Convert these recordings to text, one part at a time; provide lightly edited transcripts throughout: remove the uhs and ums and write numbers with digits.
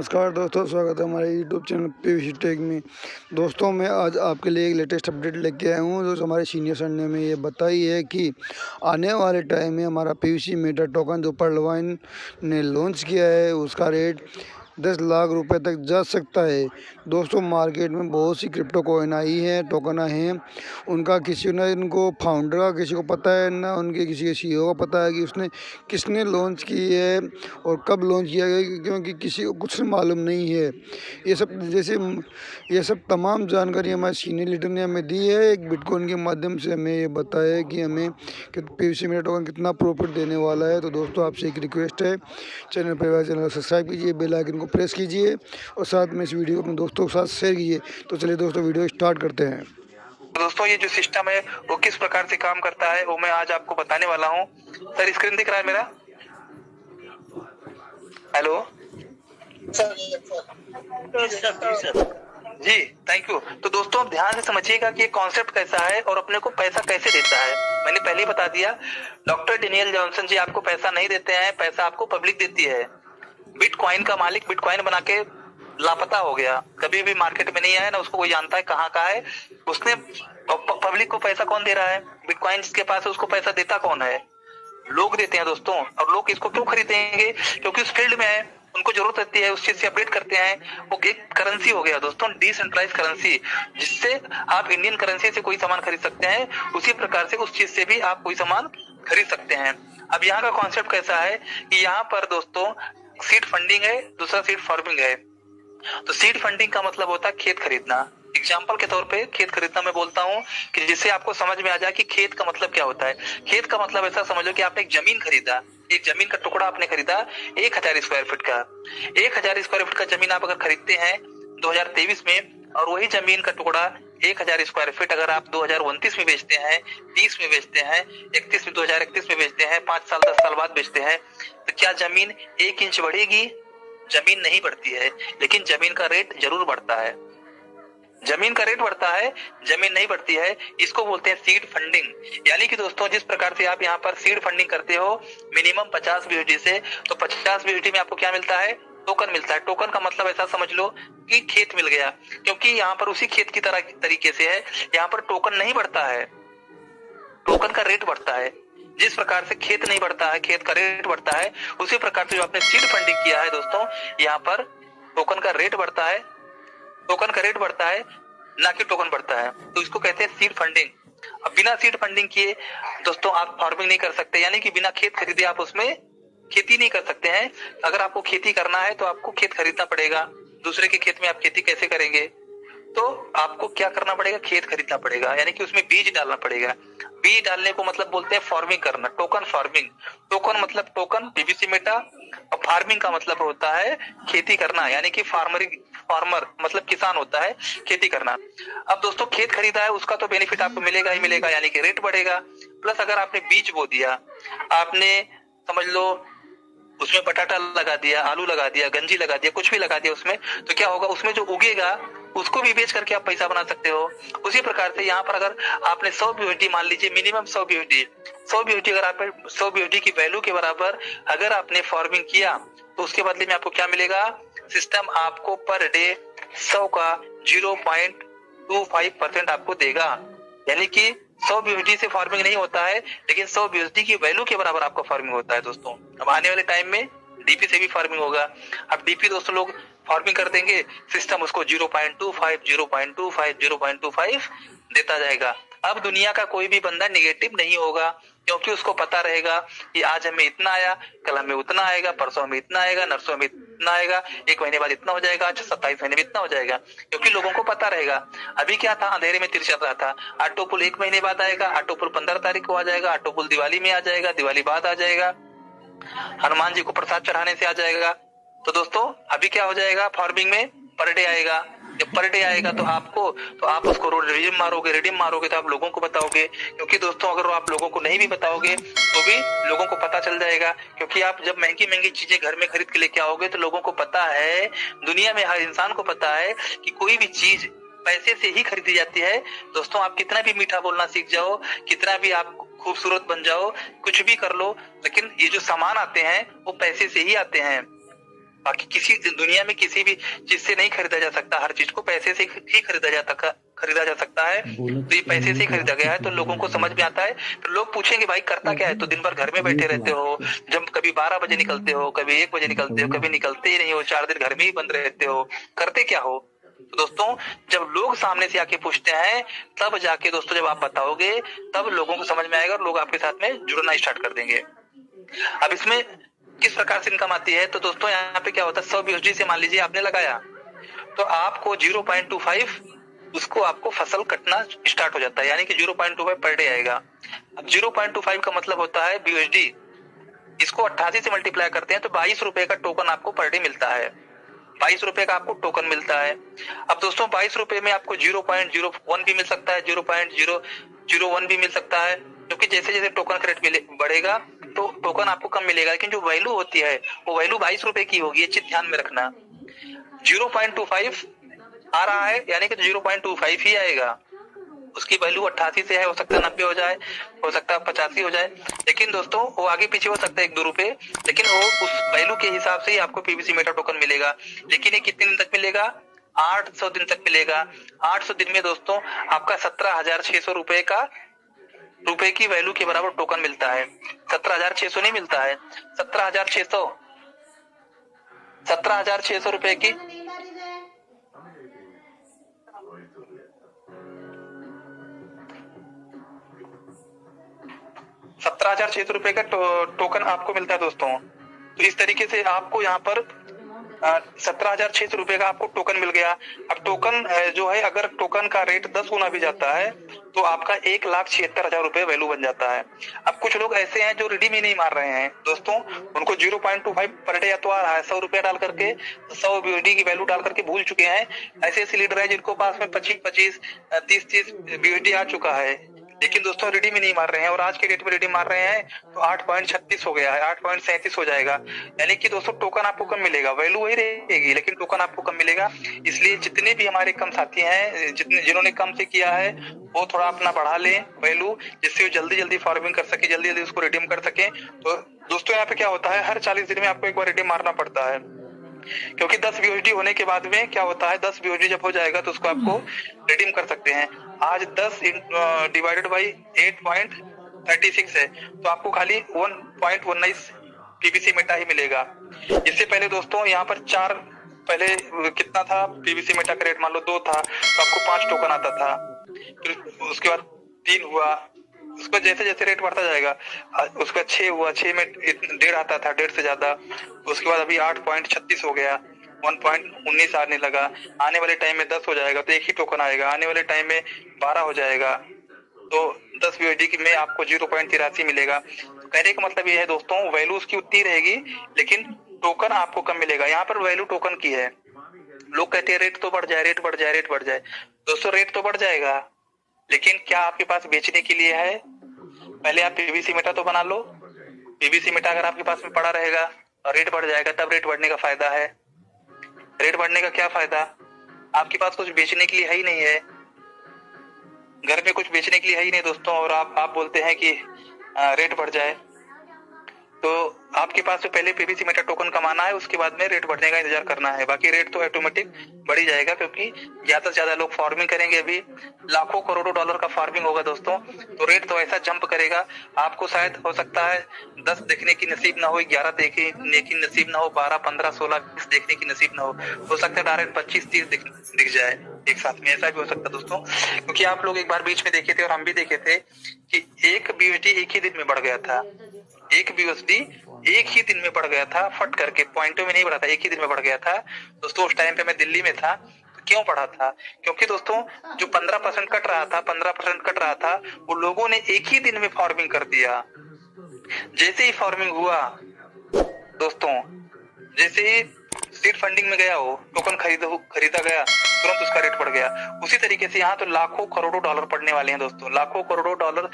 नमस्कार दोस्तों, स्वागत है हमारे यूट्यूब चैनल पीवीसी टेक में। दोस्तों मैं आज आपके लिए एक लेटेस्ट अपडेट लेके आया हूँ। जो हमारे सीनियर सर ने हमें ये बताई है कि आने वाले टाइम में हमारा पीवीसी मीटर टोकन जो पर्लवाइन ने लॉन्च किया है उसका रेट 10 लाख रुपए तक जा सकता है। दोस्तों मार्केट में बहुत सी क्रिप्टो कॉइन आई हैं, टोकन आए हैं। उनका किसी ने इनको फाउंडर का किसी को पता है ना उनके किसी के सीईओ को पता है कि उसने किसने लॉन्च की है और कब लॉन्च किया गया, क्योंकि किसी को कुछ मालूम नहीं है। ये सब तमाम जानकारी हमारे सीनियर लीडर ने हमें दी है। एक बिटकॉइन के माध्यम से हमें ये बताया है कि हमें पीवीसी मीटर टोकन कितना प्रॉफिट देने वाला है। तो दोस्तों आपसे एक रिक्वेस्ट है, चैनल को सब्सक्राइब कीजिए, बेल आइकन को प्रेस कीजिए और साथ में इस वीडियो को अपने दोस्तों के साथ शेयर कीजिए। तो चलिए दोस्तों वीडियो स्टार्ट करते हैं। दोस्तों ये जो सिस्टम है वो किस प्रकार से काम करता है वो मैं आज आपको बताने वाला हूँ। सर स्क्रीन दिख रहा है मेरा? हेलो जी, थैंक यू। तो दोस्तों ध्यान से समझिएगा कि ये कॉन्सेप्ट कैसा है और अपने को पैसा कैसे देता है। मैंने पहले ही बता दिया, डॉक्टर डेनियल जॉनसन जी आपको पैसा नहीं देते हैं, पैसा आपको पब्लिक देती है। बिटकॉइन का मालिक बिटकॉइन बना के लापता हो गया, कभी भी मार्केट में नहीं आया, ना उसको कोई जानता है कहाँ का है। उसने पब्लिक को पैसा कौन दे रहा है? बिटकॉइन जिसके पास है उसको पैसा देता कौन है? लोग देते हैं दोस्तों। और लोग इसको क्यों खरीदेंगे? क्योंकि उस फील्ड में है, उनको जरूरत रहती है, उस चीज से अपडेट करते हैं। वो एक करेंसी हो गया दोस्तों, डिसेंट्रलाइज करेंसी, जिससे आप इंडियन करेंसी से कोई सामान खरीद सकते हैं, उसी प्रकार से उस चीज से भी आप कोई सामान खरीद सकते हैं। अब यहाँ का कॉन्सेप्ट कैसा है कि यहाँ पर दोस्तों सीड फंडिंग है, दूसरा सीड फार्मिंग है। तो सीड फंडिंग का मतलब होता है खेत खरीदना। एग्जाम्पल के तौर पे खेत खरीदना मैं बोलता हूँ कि जिससे आपको समझ में आ जाए कि खेत का मतलब क्या होता है। खेत का मतलब ऐसा समझ लो कि आपने एक जमीन खरीदा, एक जमीन का टुकड़ा आपने खरीदा 1000 स्क्वायर फीट का। 1000 स्क्वायर फीट का जमीन आप अगर खरीदते हैं 2023 में, और वही जमीन का टुकड़ा 1000 स्क्वायर फीट अगर आप 2029 में बेचते हैं, 30 में बेचते हैं, 2031 में बेचते हैं, 5 साल 10 साल बाद बेचते हैं, तो क्या जमीन 1 इंच बढ़ेगी? जमीन नहीं बढ़ती है, लेकिन जमीन का रेट जरूर बढ़ता है। जमीन का रेट बढ़ता है, जमीन नहीं बढ़ती है। इसको बोलते हैं सीड फंडिंग। यानी कि दोस्तों जिस प्रकार से आप यहाँ पर सीड फंडिंग करते हो मिनिमम 50 बीयूटी से, तो 50 बीयूटी में आपको क्या मिलता है? टोकन मिलता है। टोकन का मतलब ऐसा समझ लो कि खेत मिल गया, क्योंकि यहाँ पर उसी खेत की तरह तरीके से है, यहाँ पर टोकन नहीं बढ़ता है, टोकन का रेट बढ़ता है। जिस प्रकार से खेत नहीं बढ़ता है, खेत का रेट बढ़ता है, उसी प्रकार से जो आपने सीड फंडिंग किया है दोस्तों, यहाँ पर टोकन का रेट बढ़ता है, टोकन का रेट बढ़ता है, ना कि टोकन बढ़ता है। तो इसको कहते हैं सीड फंडिंग। अब बिना सीड फंडिंग किए दोस्तों आप फार्मिंग नहीं कर सकते, यानी कि बिना खेत खरीदे आप उसमें खेती नहीं कर सकते हैं। अगर आपको खेती करना है तो आपको खेत खरीदना पड़ेगा। दूसरे के खेत में आप खेती कैसे करेंगे? तो आपको क्या करना पड़ेगा? खेत खरीदना पड़ेगा, यानी कि उसमें बीज डालना पड़ेगा। बीज डालने को मतलब बोलते हैं फार्मिंग करना, टोकन फार्मिंग। टोकन मतलब टोकन, पीवीसी मीटर, और फार्मिंग का मतलब होता है खेती करना, यानी कि फार्मर मतलब किसान होता है, खेती करना। अब दोस्तों खेत खरीदा है उसका तो बेनिफिट आपको मिलेगा ही मिलेगा, यानी कि रेट बढ़ेगा। प्लस अगर आपने बीज बो दिया, आपने समझ लो उसमें बटाटा लगा दिया, आलू लगा दिया, गंजी लगा दिया, कुछ भी लगा दिया उसमें, तो क्या होगा? उसमें जो उगेगा उसको भी बेच करके आप पैसा बना सकते हो। उसी प्रकार से यहाँ पर अगर आपने 100 बीयूटी, मान लीजिए मिनिमम 100 बीयूटी, 100 बीयूटी अगर आप 100 बीयूटी की वैल्यू के बराबर अगर आपने फार्मिंग किया, तो उसके बदले में आपको क्या मिलेगा? सिस्टम आपको पर डे 100 का 0.25% आपको देगा। यानी कि 100 बीयूटी से फार्मिंग नहीं होता है, लेकिन 100 बीयूटी की वैल्यू के बराबर आपका फार्मिंग होता है दोस्तों। अब आने वाले टाइम में डीपी से भी फार्मिंग होगा। अब डीपी दोस्तों लोग फार्मिंग कर देंगे, सिस्टम उसको 0.25 0.25 0.25 देता जाएगा। अब दुनिया का कोई भी बंदा निगेटिव नहीं होगा, क्योंकि उसको पता रहेगा कि आज हमें इतना आया, कल हमें उतना आएगा, परसों हमें इतना आएगा, नरसों में इतना आएगा, 1 महीने बाद इतना हो जाएगा, 27 महीने में इतना हो जाएगा, क्योंकि लोगों को पता रहेगा। अभी क्या था, अंधेरे में तीर चल रहा था। ऑटो पुल 1 महीने बाद आएगा, ऑटो पुल 15 तारीख को आ जाएगा, ऑटो पुल दिवाली में आ जाएगा, दिवाली बाद आ जाएगा, हनुमान जी को प्रसाद चढ़ाने से आ जाएगा। तो दोस्तों अभी क्या हो जाएगा? फार्मिंग में पर डे आएगा। जब पर डे आएगा तो आप उसको रिडीम मारोगे तो आप लोगों को बताओगे, क्योंकि दोस्तों अगर आप लोगों को नहीं भी बताओगे तो भी लोगों को पता चल जाएगा। क्योंकि आप जब महंगी महंगी चीजें घर में खरीद के लेके आओगे तो लोगों को पता है, दुनिया में हर इंसान को पता है कि कोई भी चीज पैसे से ही खरीदी जाती है। दोस्तों आप कितना भी मीठा बोलना सीख जाओ, कितना भी आप खूबसूरत बन जाओ, कुछ भी कर लो, लेकिन ये जो सामान आते हैं वो पैसे से ही आते हैं। बाकी किसी दुनिया में किसी भी चीज से नहीं खरीदा जा सकता, हर चीज को पैसे से ही खरीदा जा सकता है। तो ये पैसे से ही खरीदा गया है, तो लोगों को समझ में आता है। तो लोग पूछेंगे भाई करता क्या है, तो दिन भर घर में बैठे रहते हो, जब कभी 12 बजे निकलते हो, कभी 1 बजे निकलते हो, कभी निकलते ही नहीं हो, 4 दिन घर में ही बंद रहते हो, करते क्या हो। तो दोस्तों जब लोग सामने से आके पूछते हैं, तब जाके दोस्तों जब आप बताओगे, तब लोगों को समझ में आएगा और लोग आपके साथ में जुड़ना स्टार्ट कर देंगे। अब इसमें किस प्रकार से इनकम आती है, तो दोस्तों यहाँ पे क्या होता है, 100 BUSD से मान लीजिए आपने लगाया, तो आपको 0.25 उसको आपको फसल कटना स्टार्ट हो जाता है, यानी कि 0.25 पर डे आएगा। अब 0.25 का मतलब होता है BUSD, इसको 88 से मल्टीप्लाई करते हैं तो 22 रुपए का टोकन आपको पर डे मिलता है। 22 रुपए का आपको टोकन मिलता है। अब दोस्तों 22 रुपए में आपको 0.01 भी मिल सकता है, 0.001 भी मिल सकता है, क्योंकि जैसे जैसे टोकन का रेट बढ़ेगा तो टोकन आपको कम मिलेगा, लेकिन जो वैल्यू होती है वो वैल्यू 22 रुपए की होगी, ये चीज ध्यान में रखना। 0.25 आ रहा है यानी कि 0.25 ही आएगा, उसकी वैल्यू 88 से है, हो सकता है 90 हो जाए, हो सकता है 85 हो जाए, लेकिन दोस्तों वो आगे पीछे हो सकता है 1-2 रुपए, लेकिन वो उस वैल्यू के हिसाब से ही आपको पीवीसी मेटा टोकन मिलेगा। लेकिन ये कितने दिन तक मिलेगा, 800 दिन तक मिलेगा। 800 दिन में दोस्तों आपका 17,600 रुपए की वैल्यू के बराबर टोकन मिलता है। 17,600 नहीं मिलता है, 17,600 रुपए की 17,600 रुपए का टोकन आपको मिलता है दोस्तों। तो इस तरीके से आपको यहाँ पर 17,600 रुपए का आपको टोकन मिल गया। अब टोकन जो है, अगर टोकन का रेट 10 गुना भी जाता है तो आपका 1,76,000 रुपए वैल्यू बन जाता है। अब कुछ लोग ऐसे हैं जो रिडीम ही नहीं मार रहे हैं दोस्तों, उनको 0.25 पर डे या तो आ रहा है, 100 रुपया डाल करके 100 BUSD की वैल्यू डाल करके भूल चुके हैं। ऐसे ऐसे लीडर है जिनको पास में 25-25 30-30 BUSD आ चुका है, लेकिन दोस्तों रिडीम ही नहीं मार रहे हैं, और आज के डेट में रिडीम मार रहे हैं तो 8.36 हो गया है, 8.37 हो जाएगा। यानी कि दोस्तों टोकन आपको कम मिलेगा, वैल्यू वही रहेगी लेकिन टोकन आपको कम मिलेगा। इसलिए जितने भी हमारे कम साथी हैं, जिन्होंने कम से किया है, वो थोड़ा अपना बढ़ा लें वैल्यू, जिससे वो जल्दी जल्दी फार्मिंग कर सके, जल्दी जल्दी उसको रिडीम कर सके। तो दोस्तों यहाँ पे क्या होता है, हर 40 दिन में आपको एक बार रिडीम मारना पड़ता है, क्योंकि 10 BUSD होने के बाद में क्या होता है, 10 BUSD जब हो जाएगा तो उसको आपको रिडीम कर सकते हैं। आज 10 डिवाइडेड बाई 8.36 है, तो आपको खाली 1.19 पीवीसी मेटा ही मिलेगा। इससे पहले दोस्तों यहाँ पर पहले कितना था पीवीसी मेटा का रेट, मान लो 2 था तो आपको 5 टोकन आता था, फिर उसके बाद 3 हुआ, उसका जैसे जैसे रेट बढ़ता जाएगा, उसका 6 हुआ, 6 में 1.5 आता था, 1.5 से ज्यादा, उसके बाद अभी 8.36 हो गया, 1.19 आने लगा, आने वाले टाइम में 10 हो जाएगा तो एक ही टोकन आएगा, आने वाले टाइम में 12 हो जाएगा तो 10 BUSD में आपको 0.83 मिलेगा। तो कहने का मतलब ये है दोस्तों, वैल्यू उसकी उतनी रहेगी लेकिन टोकन आपको कम मिलेगा। यहाँ पर वैल्यू टोकन की है। लोग कहते हैं रेट तो बढ़ जाए, रेट बढ़ जाए, रेट बढ़ जाए। दोस्तों रेट तो बढ़ जाएगा, लेकिन क्या आपके पास बेचने के लिए है? पहले आप पीवीसी मेटा तो बना लो। पीवीसी मेटा अगर आपके पास में पड़ा रहेगा और रेट बढ़ जाएगा, तब रेट बढ़ने का फायदा है। रेट बढ़ने का क्या फायदा, आपके पास कुछ बेचने के लिए है ही नहीं है, घर में कुछ बेचने के लिए है ही नहीं दोस्तों, और आप बोलते हैं कि रेट बढ़ जाए। तो आपके पास तो पहले पीवीसी मेटा टोकन कमाना है, उसके बाद में रेट बढ़ने का इंतजार करना है। बाकी रेट तो ऑटोमेटिक बढ़ ही जाएगा, क्योंकि ज्यादा से ज्यादा लोग फार्मिंग करेंगे। अभी लाखों करोड़ों डॉलर का फार्मिंग होगा दोस्तों, तो रेट तो ऐसा जंप करेगा, आपको शायद हो सकता है 10 देखने की नसीब ना हो, 11 देखने की नसीब ना हो, 12, 15, 16, 20 देखने की नसीब ना हो सकता है डायरेक्ट 25-30 दिख जाए एक साथ में। ऐसा भी हो सकता है दोस्तों, क्योंकि आप लोग एक बार बीच में देखे थे और हम भी देखे थे कि 1 BUSD एक ही दिन में बढ़ गया था। 1 BUSD एक ही दिन में बढ़ गया था, फट करके, पॉइंटों में नहीं बढ़ा था, एक ही दिन में बढ़ गया था दोस्तों। उस टाइम पे मैं दिल्ली में था। तो क्यों बढ़ा था? क्योंकि दोस्तों जो 15% कट रहा था, 15% कट रहा था, वो लोगों ने एक ही दिन में फार्मिंग कर दिया। जैसे ही फार्मिंग हुआ दोस्तों, जैसे ही सीड फंडिंग में गया, हो टोकन खरीदा गया, तुरंत उसका रेट बढ़ गया। उसी तरीके से यहाँ तो लाखों करोड़ों डॉलर पड़ने वाले हैं दोस्तों, लाखों करोड़ों डॉलर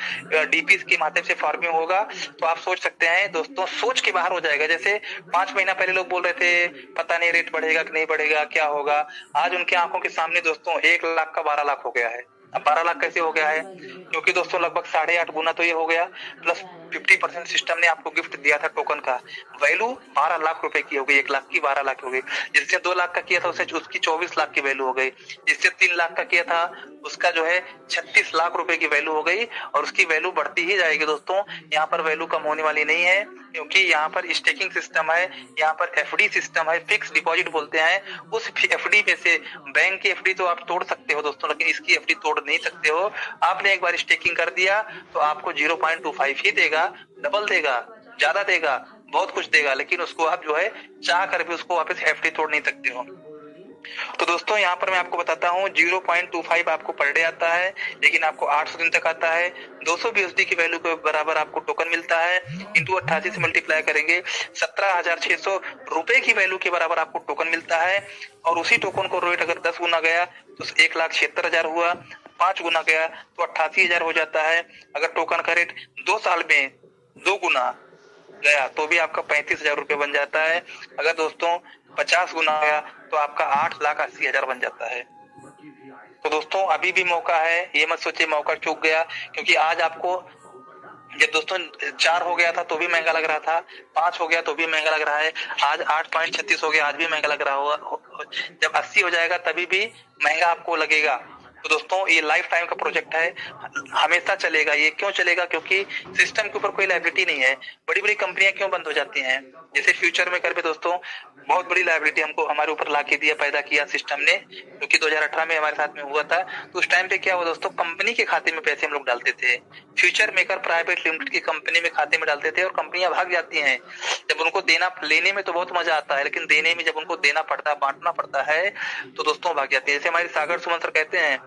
डीपीस के माध्यम से फार्मिंग होगा। तो आप सोच सकते हैं दोस्तों, सोच के बाहर हो जाएगा। जैसे 5 महीना पहले लोग बोल रहे थे पता नहीं रेट बढ़ेगा कि नहीं बढ़ेगा, क्या होगा, आज उनके आंखों के सामने दोस्तों 1 लाख का 12 लाख हो गया है। अब 12 लाख कैसे हो गया है? क्योंकि दोस्तों लगभग 8.5 गुना तो ये हो गया, प्लस 50% सिस्टम ने आपको गिफ्ट दिया था टोकन का। वैल्यू 12 लाख रुपए की हो गई, 1 लाख की 12 लाख हो गई। जिससे 2 लाख का किया था उसकी 24 लाख की वैल्यू हो गई। जिससे 3 लाख का किया था उसका जो है 36 लाख रुपए की वैल्यू हो गई, और उसकी वैल्यू बढ़ती ही जाएगी दोस्तों। यहाँ पर वैल्यू कम होने वाली नहीं है, क्योंकि यहाँ पर स्टेकिंग सिस्टम है, यहाँ पर एफडी सिस्टम है, फिक्स डिपॉजिट बोलते हैं। उस एफडी में से बैंक की एफडी तो आप तोड़ सकते हो दोस्तों, लेकिन इसकी एफडी तोड़ नहीं सकते हो। आपने एक बार स्टेकिंग कर दिया तो आपको 0.25 ही देगा, डबल देगा, ज्यादा देगा, बहुत कुछ देगा, लेकिन उसको आप जो है चाह कर भी उसको वापस एफडी तोड़ नहीं सकते हो। तो दोस्तों यहाँ पर मैं आपको बताता हूँ 0.25 आपको पर डे आता है, लेकिन आपको 800 दिन तक आता है। 200 BUSD की वैल्यू के बराबर आपको टोकन मिलता है, इंटू 88 से मल्टीप्लाई करेंगे 17,600 रुपए की वैल्यू के बराबर आपको टोकन मिलता है। और उसी टोकन को रेट अगर 10 गुना गया तो 1,76,000 हुआ, 5 गुना गया तो 88,000 हो जाता है। अगर टोकन का रेट 2 साल में 2 गुना गया तो भी आपका 35,000 रुपये बन जाता है। अगर दोस्तों 50 गुना गया तो आपका 8,80,000 बन जाता है। तो दोस्तों अभी भी मौका है, ये मत सोचिए मौका चूक गया, क्योंकि आज आपको जब दोस्तों 4 हो गया था तो भी महंगा लग रहा था, 5 हो गया तो भी महंगा लग रहा है, आज 8.36 हो गया आज भी महंगा लग रहा होगा, जब 80 हो जाएगा तभी भी महंगा आपको लगेगा। तो दोस्तों ये लाइफ टाइम का प्रोजेक्ट है, हमेशा चलेगा। ये क्यों चलेगा? क्योंकि सिस्टम के ऊपर कोई लायबिलिटी नहीं है। बड़ी बड़ी कंपनियां क्यों बंद हो जाती हैं? जैसे फ्यूचर में कर पे दोस्तों बहुत बड़ी लायबिलिटी हमको हमारे ऊपर ला के दिया, पैदा किया सिस्टम ने, क्योंकि 2018 में हमारे साथ में हुआ था। तो उस टाइम पे क्या हुआ दोस्तों, कंपनी के खाते में पैसे हम लोग डालते थे, फ्यूचर मेकर प्राइवेट लिमिटेड की कंपनी में खाते में डालते थे, और कंपनियां भाग जाती हैं। जब उनको देना लेने में तो बहुत मजा आता है, लेकिन देने में जब उनको देना पड़ता है, बांटना पड़ता है, तो दोस्तों भाग जाती है। जैसे हमारे सागर सुमन सर कहते हैं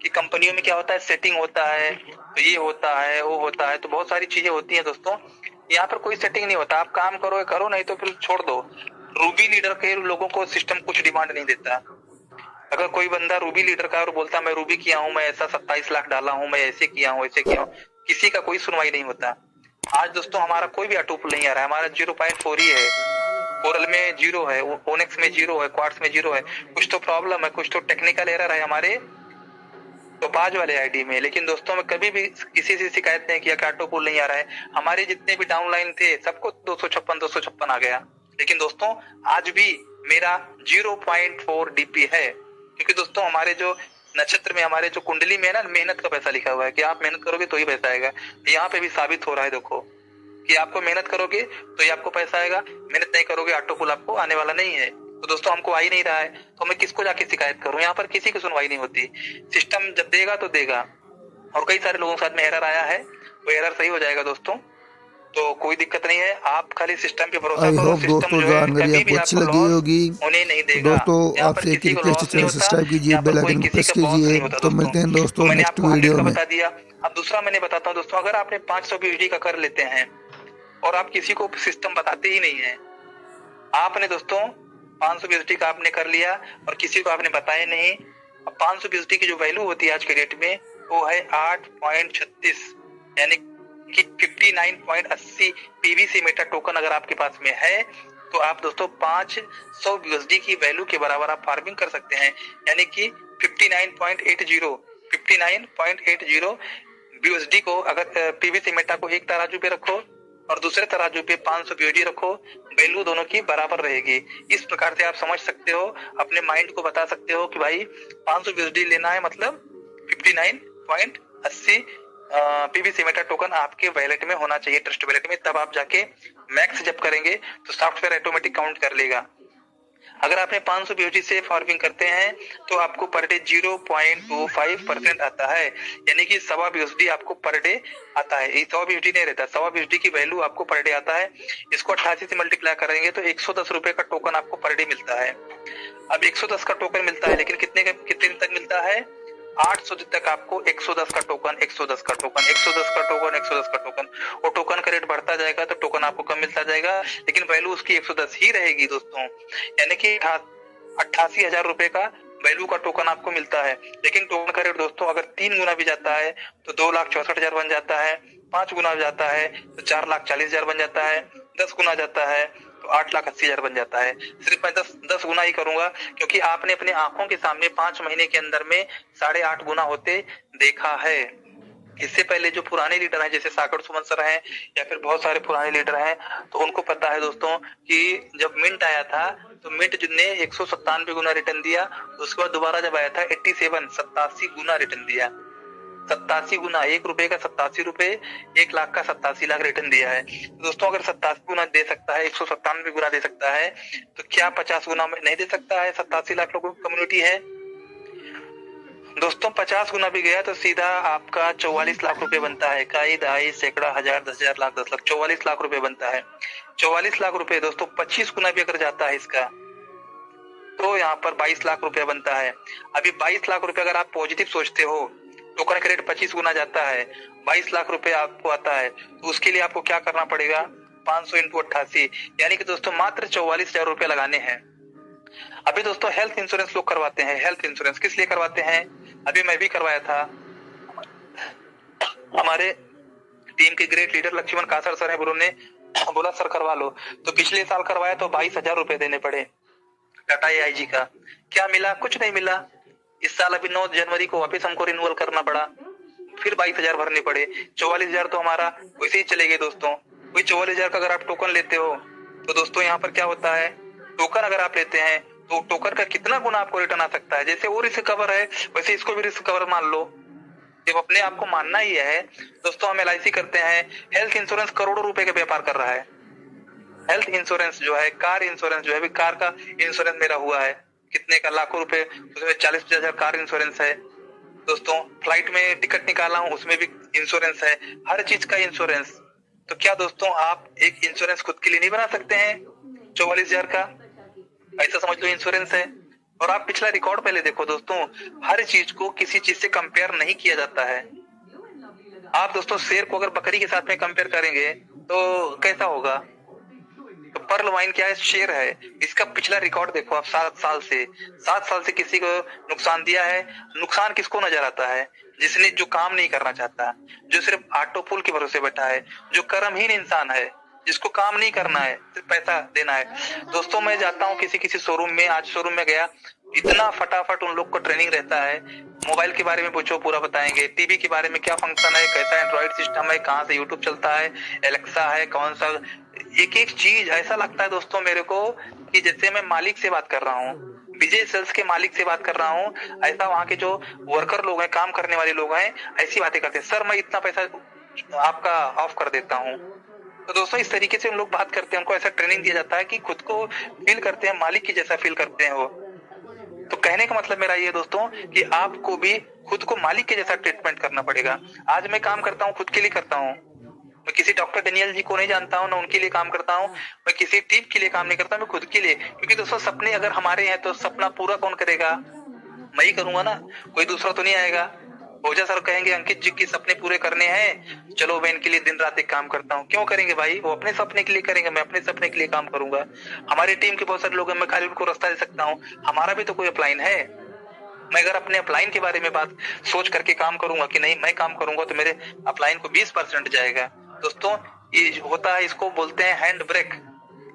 कि कंपनियों में क्या होता है, सेटिंग होता है, तो ये होता है वो होता है, तो बहुत सारी चीजें होती हैं दोस्तों। यहाँ पर कोई सेटिंग नहीं होता, आप काम करो करो, नहीं तो फिर छोड़ दो। रूबी लीडर के लोगों को सिस्टम कुछ डिमांड नहीं देता। अगर कोई बंदा रूबी लीडर का और बोलता मैं रूबी किया हूँ, मैं ऐसा 27 लाख डाला हूँ, मैं ऐसे किया हूँ ऐसे किया हूँ, किसी का कोई सुनवाई नहीं होता। आज दोस्तों हमारा कोई भी अटूप नहीं आ रहा है, हमारा 0.4 ही है, कोरल में 0 है, ओनेक्स में 0 है, क्वार्ट्स में 0 है। कुछ तो प्रॉब्लम है, कुछ तो टेक्निकल एरर है हमारे तो बाज वाले आईडी में। लेकिन दोस्तों मैं कभी भी किसी से शिकायत नहीं किया कि ऑटो पुल नहीं आ रहा है। हमारे जितने भी डाउनलाइन थे सबको 256 आ गया, लेकिन दोस्तों आज भी मेरा 0.4 DP है, क्योंकि दोस्तों हमारे जो नक्षत्र में, हमारे जो कुंडली में है ना, मेहनत का पैसा लिखा हुआ है कि आप मेहनत करोगे तो ही पैसा आएगा। यहाँ पे भी साबित हो रहा है देखो कि आपको मेहनत करोगे तो ही आपको पैसा आएगा, मेहनत नहीं करोगे ऑटो पुल आपको आने वाला नहीं है। तो दोस्तों हमको आ ही नहीं रहा है तो मैं किसको जाके शिकायत करूं? यहाँ पर किसी की सुनवाई नहीं होती। सिस्टम जब देगा तो देगा, और कई सारे लोगों के साथ में एरर आया है, वो एरर सही हो जाएगा दोस्तों, तो कोई दिक्कत नहीं है। आप खाली सिस्टम पे भरोसा आई करो, होप सिस्टम दोस्तों जो है जानकारी कभी आपको भी अच्छी आपको लगी लॉस होगी। होने नहीं तो देगा। दोस्तों यहाँ पर आपसे एक किसी को रिक्वेस्ट, लॉस नहीं चैनल होता, सब्सक्राइब कीजिए, यहाँ पर बेल कोई आइकन किसी प्रेस का बॉस कीजिए। नहीं होता तो दोस्तों। मिलते हैं तो दोस्तों मैंने नेक्स्ट आपको 100 वीडियो का में। बता दिया। अब दूसरा मैंने बताता हूँ दोस्तों, अगर आपने 500 BUSD का कर लेते हैं और आप किसी को सिस्टम बताते ही नहीं है, आपने दोस्तों 500 BUSD का आपने कर लिया और किसी को आपने बताया नहीं। अब 500 BUSD की जो वैल्यू होती है आज के डेट में वो है 8.36, यानी कि 59.80 PVC मीटर टोकन अगर आपके पास में है तो आप दोस्तों 500 BUSD की वैल्यू के बराबर आप फार्मिंग कर सकते हैं, यानी कि 59.80 BUSD को अगर PVC मीटर को एक तराजू पे रखो और दूसरे तराजू पे 500 BUSD रखो, वैल्यू दोनों की बराबर रहेगी। इस प्रकार से आप समझ सकते हो, अपने माइंड को बता सकते हो कि भाई 500 BUSD लेना है मतलब 59.80 PVC मीटर टोकन आपके वैलेट में होना चाहिए, ट्रस्ट वैलेट में, तब आप जाके मैक्स जब करेंगे तो सॉफ्टवेयर ऑटोमेटिक काउंट कर लेगा। अगर आपने 500 BUSD से फार्मिंग करते हैं तो आपको पर डे 0.25% आता है, यानी कि 1.25 BUSD आपको पर डे आता है। 100 BUSD नहीं रहता, 1.25 BUSD की वैल्यू आपको पर डे आता है। इसको 88 से मल्टीप्लाई करेंगे तो 110 रुपए का टोकन आपको पर डे मिलता है। अब 110 का टोकन मिलता है, लेकिन कितने दिन तक मिलता है? 800 दिन तक आपको 110 का टोकन, 110 का टोकन, 110 का टोकन, 110 का टोकन। और टोकन का रेट बढ़ता जाएगा तो टोकन आपको कम मिलता जाएगा, लेकिन वैल्यू उसकी 110 ही रहेगी दोस्तों, यानी कि 88,000 रुपए का वैल्यू का टोकन आपको मिलता है। लेकिन टोकन का रेट दोस्तों अगर 3 गुना भी जाता है तो 2,64,000 बन जाता है, 5 गुना जाता है तो 4,40,000 बन जाता है, 10 गुना जाता है तो तो 8,80,000 बन जाता है। सिर्फ मैं 10 गुना ही करूंगा, क्योंकि आपने अपने आंखों के सामने 5 महीने के अंदर में 8.5 गुना होते देखा है। इससे पहले जो पुराने लीडर हैं, जैसे साकड़ सुमन सर हैं या फिर बहुत सारे पुराने लीडर हैं, तो उनको पता है दोस्तों कि जब मिंट आया था तो मिंट ने 197 गुना रिटर्न दिया। उसके बाद दोबारा जब आया था 87 गुना रिटर्न दिया। 87 गुना, 1 रुपए का 87 रुपए, 1 लाख का 87 लाख रिटर्न दिया है। दोस्तों अगर 87 गुना दे सकता है, 197 गुना दे सकता है, तो क्या 50 गुना में नहीं दे सकता है? 87 लाख लोगों की कम्युनिटी है दोस्तों। 50 गुना भी गया तो सीधा आपका 44 लाख रुपए बनता है। इकाई, दहाई, सैकड़ा, हजार, 10,000, लाख, 10 लाख, 44 लाख रुपए बनता है। 44 लाख रुपए दोस्तों 25 गुना भी अगर जाता है इसका, तो यहाँ पर 22 लाख रुपया बनता है। अभी 22 लाख रुपए अगर आप पॉजिटिव सोचते हो, टोकन का रेट 25 गुना जाता है, 22 लाख रुपए आपको आता है, तो उसके लिए आपको क्या करना पड़ेगा? 500 × 88, यानी कि दोस्तों मात्र 44,000 रुपए लगाने हैं। अभी दोस्तों हेल्थ इंश्योरेंस लोग करवाते हैं। हेल्थ इंश्योरेंस किस लिए करवाते हैं? अभी मैं भी करवाया था। हमारे टीम के great leader Lakshman Kasar sir है, उन्होंने बोला सर करवा लो, तो पिछले साल करवाया तो 22,000 रुपए देने पड़े टाटा AIG का। क्या मिला? कुछ नहीं मिला। इस साल अभी 9 जनवरी को वापस हमको रिन्यूअल करना पड़ा, फिर 22,000 भरने पड़े। 44,000 तो हमारा वैसे ही चले गए दोस्तों। वही 44,000 का अगर आप टोकन लेते हो तो दोस्तों यहाँ पर क्या होता है, टोकन अगर आप लेते हैं तो टोकन का कितना गुना आपको रिटर्न आ सकता है। जैसे वो रिस्क कवर है, वैसे इसको भी रिस्क कवर मान लो। जब अपने आप को मानना ही है दोस्तों। हम LIC करते हैं, हेल्थ इंश्योरेंस करोड़ों रुपए का व्यापार कर रहा है। हेल्थ इंश्योरेंस जो है, कार इंश्योरेंस जो है, अभी कार का इंश्योरेंस मेरा हुआ है कितने का? लाखों रुपए, उसमें 40,000 कार इंश्योरेंस है दोस्तों। फ्लाइट में टिकट निकाला हूँ, उसमें भी इंश्योरेंस है, हर चीज का इंश्योरेंस। तो क्या दोस्तों आप एक इंश्योरेंस खुद के लिए नहीं बना सकते हैं 44,000 का? ऐसा समझ लो इंश्योरेंस है। और आप पिछला रिकॉर्ड पहले देखो दोस्तों, हर चीज को किसी चीज से कंपेयर नहीं किया जाता है। आप दोस्तों शेर को अगर बकरी के साथ में कंपेयर करेंगे तो कैसा होगा? तो पर्ल वाइन क्या है? शेर है। इसका पिछला रिकॉर्ड देखो आप, 7 साल से किसी को नुकसान दिया है। नुकसान किसको नजर आता है? जिसने, जो काम नहीं करना चाहता, जो सिर्फ ऑटो पुल के भरोसे बैठा है, जो कर्महीन इंसान है, जिसको काम नहीं करना है, सिर्फ पैसा देना है। दोस्तों मैं जाता हूँ किसी शोरूम में, आज शोरूम में गया, इतना फटाफट उन लोग को ट्रेनिंग रहता है। मोबाइल के बारे में पूछो, पूरा बताएंगे। टीवी के बारे में क्या फंक्शन है, कैसा एंड्रॉइड सिस्टम है, कहाँ से यूट्यूब चलता है, एलेक्सा है, कौन सा, एक एक चीज ऐसा लगता है दोस्तों मेरे को कि जैसे मैं मालिक से बात कर रहा हूँ, विजय सेल्स के मालिक से बात कर रहा हूँ। ऐसा वहाँ के जो वर्कर लोग हैं, काम करने वाले लोग हैं, ऐसी बातें करते हैं। सर मैं इतना पैसा आपका ऑफ कर देता हूँ। तो दोस्तों इस तरीके से उन लोग बात करते हैं, उनको ऐसा ट्रेनिंग दिया जाता है कि खुद को फील करते हैं, मालिक की जैसा फील करते हैं वो। तो कहने का मतलब मेरा ये दोस्तों कि आपको भी खुद को मालिक के जैसा ट्रीटमेंट करना पड़ेगा। आज मैं काम करता हूँ, खुद के लिए करता हूँ। मैं किसी डॉक्टर डेनियल जी को नहीं जानता हूँ, ना उनके लिए काम करता हूँ। मैं किसी टीम के लिए काम नहीं करता, मैं खुद के लिए। क्योंकि दोस्तों सपने अगर हमारे हैं तो सपना पूरा कौन करेगा? मैं ही करूंगा ना, कोई दूसरा तो नहीं आएगा। ओझा सर कहेंगे अंकित जी के सपने पूरे करने हैं, चलो मैं इनके लिए दिन रात एक काम करता हूँ। क्यों करेंगे भाई? वो अपने सपने के लिए करेंगे, मैं अपने सपने के लिए काम करूंगा। हमारी टीम के बहुत सारे लोग हैं, मैं खाली उनको रास्ता दे सकता हूँ। हमारा भी तो कोई अपलाइन है। मैं अगर अपने अपलाइन के बारे में बात सोच करके काम करूंगा कि नहीं मैं काम करूंगा, तो मेरे अपलाइन को 20% जाएगा। दोस्तों ये होता है, इसको बोलते हैं हैंड ब्रेक।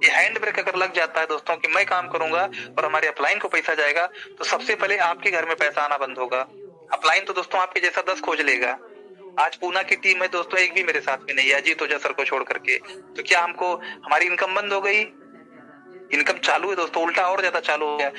ये हैंड ब्रेक अगर लग जाता है दोस्तों कि मैं काम करूंगा और हमारे अपलाइन को पैसा जाएगा, तो सबसे पहले आपके घर में पैसा आना बंद होगा। अपलाइन तो दोस्तों आपके जैसा 10 खोज लेगा। आज पूना की टीम में दोस्तों एक भी मेरे साथ में नहीं है, अजीत ओझा सर को छोड़ करके। तो क्या हमको, हमारी इनकम बंद हो गई? इनकम चालू है दोस्तों, उल्टा और ज्यादा चालू हो गया।